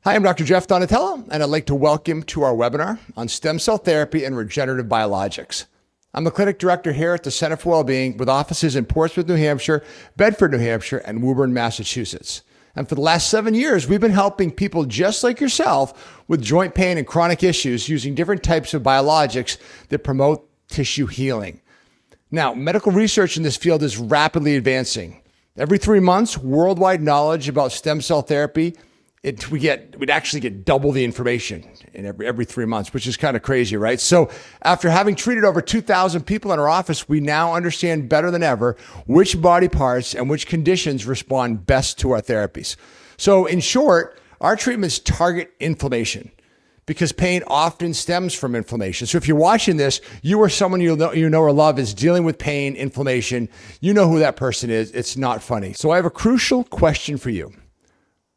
Hi, I'm Dr. Jeff Donatello, and I'd like to welcome you to our webinar on stem cell therapy and regenerative biologics. I'm the clinic director here at the Center for Wellbeing with offices in Portsmouth, New Hampshire, Bedford, New Hampshire, and Woburn, Massachusetts. And for the last 7 years, we've been helping people just like yourself with joint pain and chronic issues using different types of biologics that promote tissue healing. Now, medical research in this field is rapidly advancing. Every 3 months, worldwide knowledge about stem cell therapy, we'd actually get double the information in every 3 months, which is kind of crazy, right? So after having treated over 2,000 people in our office, we now understand better than ever which body parts and which conditions respond best to our therapies. So in short, our treatments target inflammation because pain often stems from inflammation. So if you're watching this, you or someone you know or love is dealing with pain, inflammation, you know who that person is. It's not funny. So I have a crucial question for you.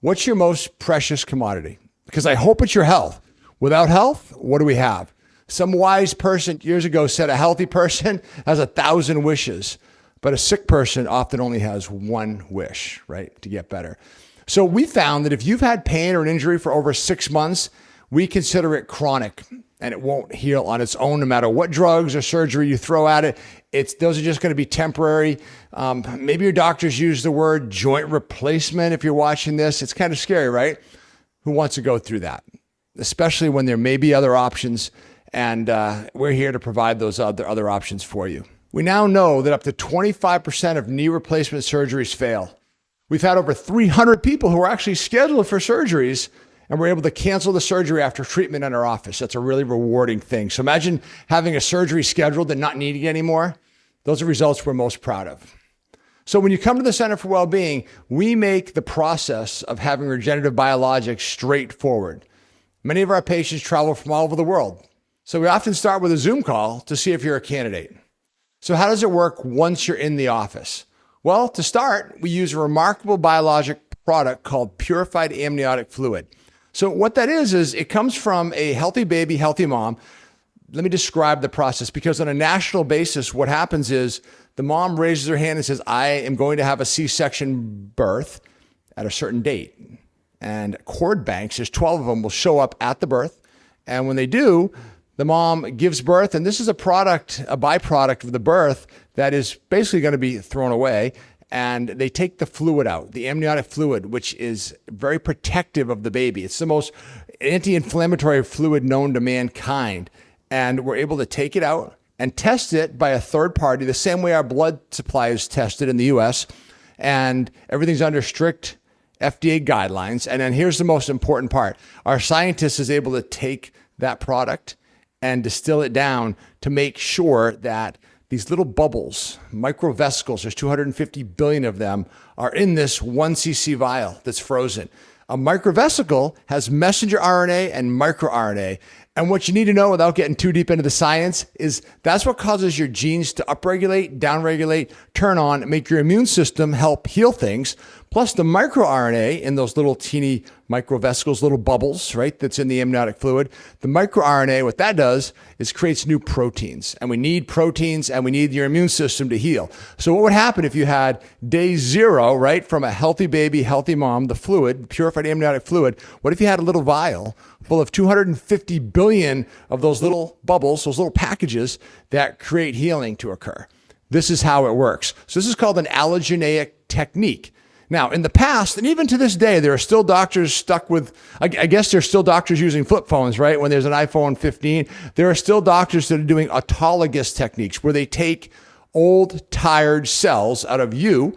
What's your most precious commodity? Because I hope it's your health. Without health, what do we have? Some wise person years ago said a healthy person has 1,000 wishes, but a sick person often only has one wish, right, to get better. So we found that if you've had pain or an injury for over 6 months, we consider it chronic and it won't heal on its own no matter what drugs or surgery you throw at it. Those are just going to be temporary. Maybe your doctors use the word joint replacement if you're watching this. It's kind of scary, right? Who wants to go through that? Especially when there may be other options, and we're here to provide those other options for you. We now know that up to 25% of knee replacement surgeries fail. We've had over 300 people who are actually scheduled for surgeries and we're able to cancel the surgery after treatment in our office. That's a really rewarding thing. So imagine having a surgery scheduled and not needing it anymore. Those are results we're most proud of. So when you come to the Center for Wellbeing, we make the process of having regenerative biologics straightforward. Many of our patients travel from all over the world. So we often start with a Zoom call to see if you're a candidate. So how does it work once you're in the office? Well, to start, we use a remarkable biologic product called purified amniotic fluid. So what that is it comes from a healthy baby, healthy mom. Let me describe the process, because on a national basis, what happens is the mom raises her hand and says, I am going to have a C-section birth at a certain date. And cord banks, there's 12 of them, will show up at the birth. And when they do, the mom gives birth. And this is a byproduct of the birth that is basically going to be thrown away. And they take the fluid out, the amniotic fluid, which is very protective of the baby. It's the most anti-inflammatory fluid known to mankind. And we're able to take it out and test it by a third party, the same way our blood supply is tested in the US. And everything's under strict FDA guidelines. And then here's the most important part. Our scientist is able to take that product and distill it down to make sure that these little bubbles, microvesicles, there's 250 billion of them, are in this 1 cc vial that's frozen. A microvesicle has messenger RNA and microRNA. And what you need to know without getting too deep into the science is that's what causes your genes to upregulate, downregulate, turn on, make your immune system help heal things. Plus the microRNA in those little teeny microvesicles, little bubbles, right, that's in the amniotic fluid. The microRNA, what that does is creates new proteins. And we need proteins and we need your immune system to heal. So what would happen if you had day 0, right, from a healthy baby, healthy mom, the fluid, purified amniotic fluid? What if you had a little vial full of 250 billion of those little bubbles, those little packages that create healing to occur? This is how it works. So this is called an allogeneic technique. Now, in the past, and even to this day, there are still doctors stuck with, I guess there's still doctors using flip phones, right? When there's an iPhone 15, there are still doctors that are doing autologous techniques where they take old, tired cells out of your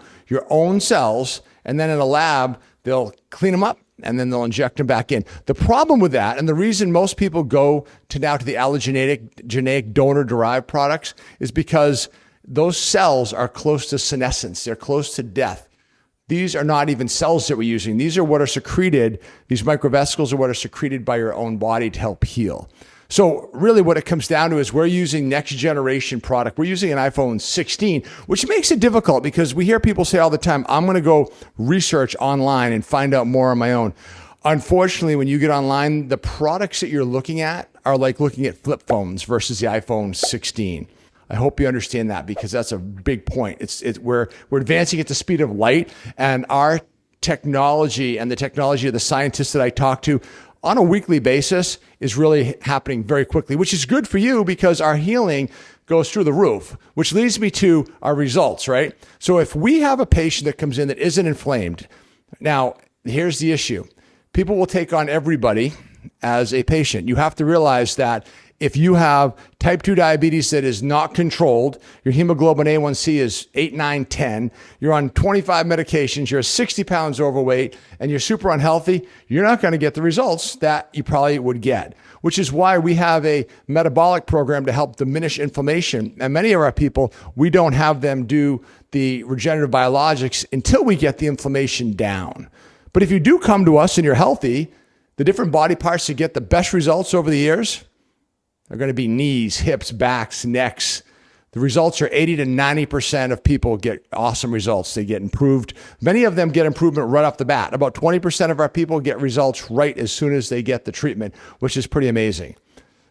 own cells, and then in a lab, they'll clean them up and then they'll inject them back in. The problem with that, and the reason most people go to the allogeneic donor-derived products, is because those cells are close to senescence. They're close to death. These are not even cells that we're using. These are what are secreted. These microvesicles are what are secreted by your own body to help heal. So really what it comes down to is we're using next generation product. We're using an iPhone 16, which makes it difficult because we hear people say all the time, I'm going to go research online and find out more on my own. Unfortunately, when you get online, the products that you're looking at are like looking at flip phones versus the iPhone 16. I hope you understand that because that's a big point. We're advancing at the speed of light, and our technology and the technology of the scientists that I talk to on a weekly basis is really happening very quickly, which is good for you because our healing goes through the roof, which leads me to our results, right? So if we have a patient that comes in that isn't inflamed, now here's the issue. People will take on everybody as a patient. You have to realize that if you have type 2 diabetes that is not controlled, your hemoglobin A1C is 8, 9, 10, you're on 25 medications, you're 60 pounds overweight, and you're super unhealthy, you're not going to get the results that you probably would get, which is why we have a metabolic program to help diminish inflammation. And many of our people, we don't have them do the regenerative biologics until we get the inflammation down. But if you do come to us and you're healthy, the different body parts that get the best results over the years are going to be knees, hips, backs, necks. The results are 80 to 90% of people get awesome results. They get improved. Many of them get improvement right off the bat. About 20% of our people get results right as soon as they get the treatment, which is pretty amazing.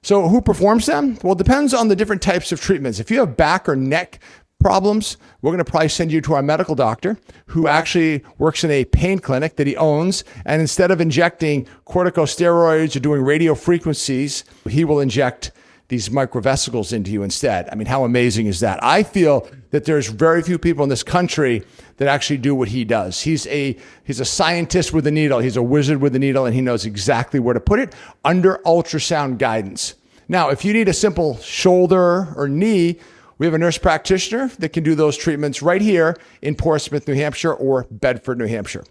So who performs them? Well, it depends on the different types of treatments. If you have back or neck problems, we're going to probably send you to our medical doctor who actually works in a pain clinic that he owns. And instead of injecting corticosteroids or doing radio frequencies, he will inject these microvesicles into you instead. I mean, how amazing is that? I feel that there's very few people in this country that actually do what he does. He's a scientist with a needle. He's a wizard with a needle, and he knows exactly where to put it under ultrasound guidance. Now, if you need a simple shoulder or knee, we have a nurse practitioner that can do those treatments right here in Portsmouth, New Hampshire, or Bedford, New Hampshire.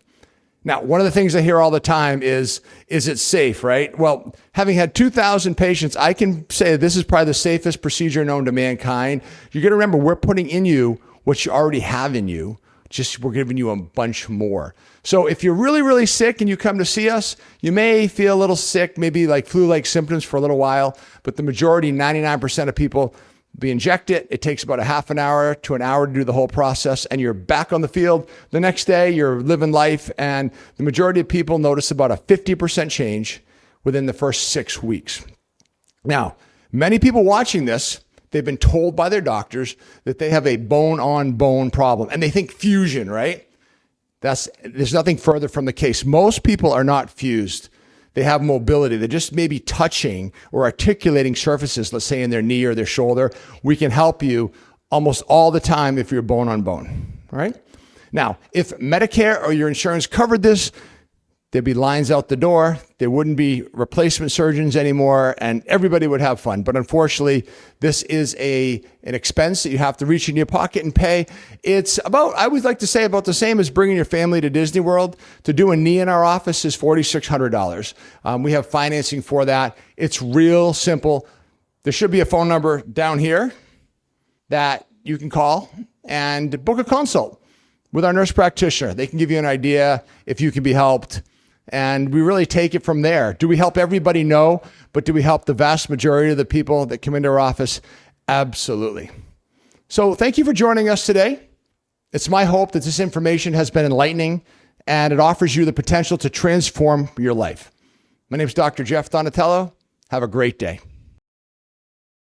Now, one of the things I hear all the time is it safe, right? Well, having had 2,000 patients, I can say this is probably the safest procedure known to mankind. You're going to remember we're putting in you what you already have in you, just we're giving you a bunch more. So if you're really, really sick and you come to see us, you may feel a little sick, maybe like flu-like symptoms for a little while, but the majority, 99% of people, we inject it. It takes about a half an hour to an hour to do the whole process, and you're back on the field. The next day, you're living life, and the majority of people notice about a 50% change within the first 6 weeks. Now, many people watching this, they've been told by their doctors that they have a bone-on-bone problem, and they think fusion, right? There's nothing further from the case. Most people are not fused. They have mobility. They're just maybe touching or articulating surfaces, let's say in their knee or their shoulder. We can help you almost all the time if you're bone on bone, all right? Now, if Medicare or your insurance covered this, there'd be lines out the door. There wouldn't be replacement surgeons anymore, and everybody would have fun. But unfortunately, this is an expense that you have to reach in your pocket and pay. It's about, I would like to say, about the same as bringing your family to Disney World. To do a knee in our office is $4,600. We have financing for that. It's real simple. There should be a phone number down here that you can call and book a consult with our nurse practitioner. They can give you an idea if you can be helped. And we really take it from there. Do we help everybody? No. But do we help the vast majority of the people that come into our office? Absolutely. So thank you for joining us today. It's my hope that this information has been enlightening and it offers you the potential to transform your life. My name is Dr. Jeff Donatello. Have a great day.